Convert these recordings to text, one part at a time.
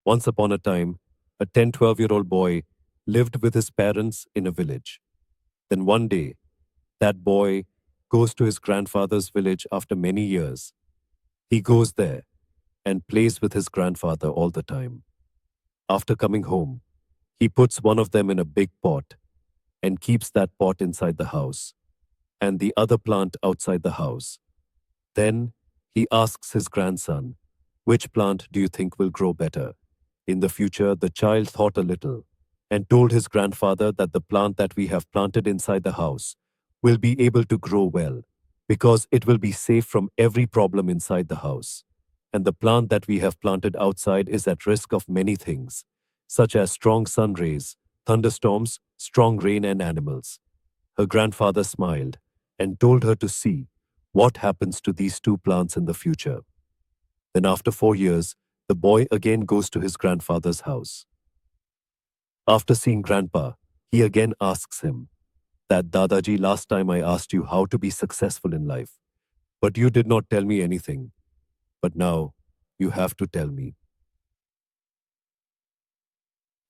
Once upon a time, a 10-12-year-old boy lived with his parents in a village. Then one day, that boy goes to his grandfather's village after many years. He goes there and plays with his grandfather all the time. After coming home, he puts one of them in a big pot and keeps that pot inside the house and the other plant outside the house. Then he asks his grandson, "Which plant do you think will grow better?" In the future, the child thought a little and told his grandfather that the plant that we have planted inside the house will be able to grow well because it will be safe from every problem inside the house. And the plant that we have planted outside is at risk of many things, such as strong sun rays, thunderstorms, strong rain, and animals. Her grandfather smiled and told her to see what happens to these two plants in the future. Then, after 4 years, the boy again goes to his grandfather's house. After seeing Grandpa, he again asks him that, "Dadaji, last time I asked you how to be successful in life, but you did not tell me anything. But now you have to tell me."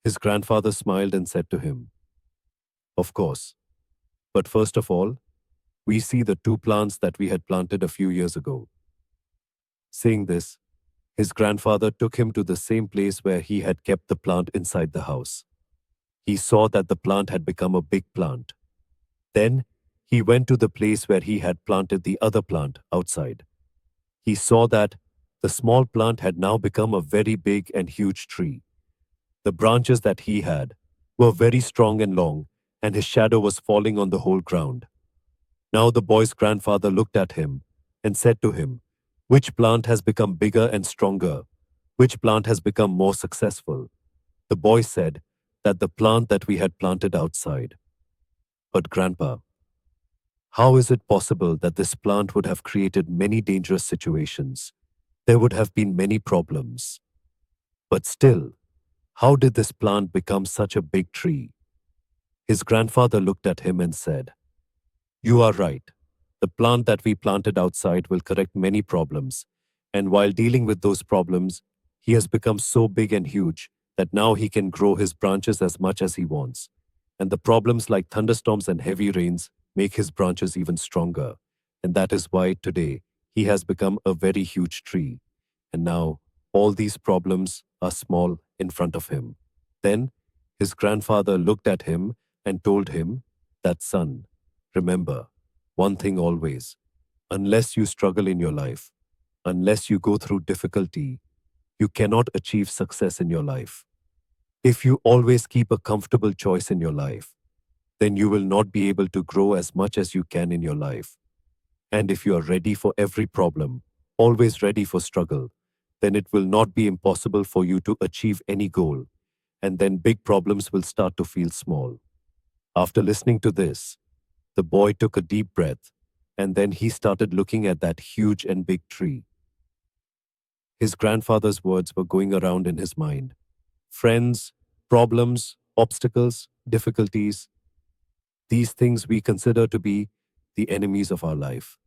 His grandfather smiled and said to him, "Of course. But first of all, we see the two plants that we had planted a few years ago." Saying this, his grandfather took him to the same place where he had kept the plant inside the house. He saw that the plant had become a big plant. Then he went to the place where he had planted the other plant outside. He saw that the small plant had now become a very big and huge tree. The branches that he had were very strong and long, and his shadow was falling on the whole ground. Now the boy's grandfather looked at him and said to him, "Which plant has become bigger and stronger? Which plant has become more successful?" The boy said that the plant that we had planted outside. "But Grandpa, how is it possible that this plant would have created many dangerous situations? There would have been many problems. But still, how did this plant become such a big tree?" His grandfather looked at him and said, "You are right. The plant that we planted outside will correct many problems, and while dealing with those problems, he has become so big and huge that now he can grow his branches as much as he wants. And the problems like thunderstorms and heavy rains make his branches even stronger. And that is why today he has become a very huge tree. And now all these problems are small in front of him." Then his grandfather looked at him and told him that, "Son, remember one thing always. Unless you struggle in your life, unless you go through difficulty, you cannot achieve success in your life. If you always keep a comfortable choice in your life, then you will not be able to grow as much as you can in your life. And if you are ready for every problem, always ready for struggle, then it will not be impossible for you to achieve any goal, and then big problems will start to feel small." After listening to this, the boy took a deep breath, and then he started looking at that huge and big tree. His grandfather's words were going around in his mind. Friends, problems, obstacles, difficulties, these things we consider to be the enemies of our life.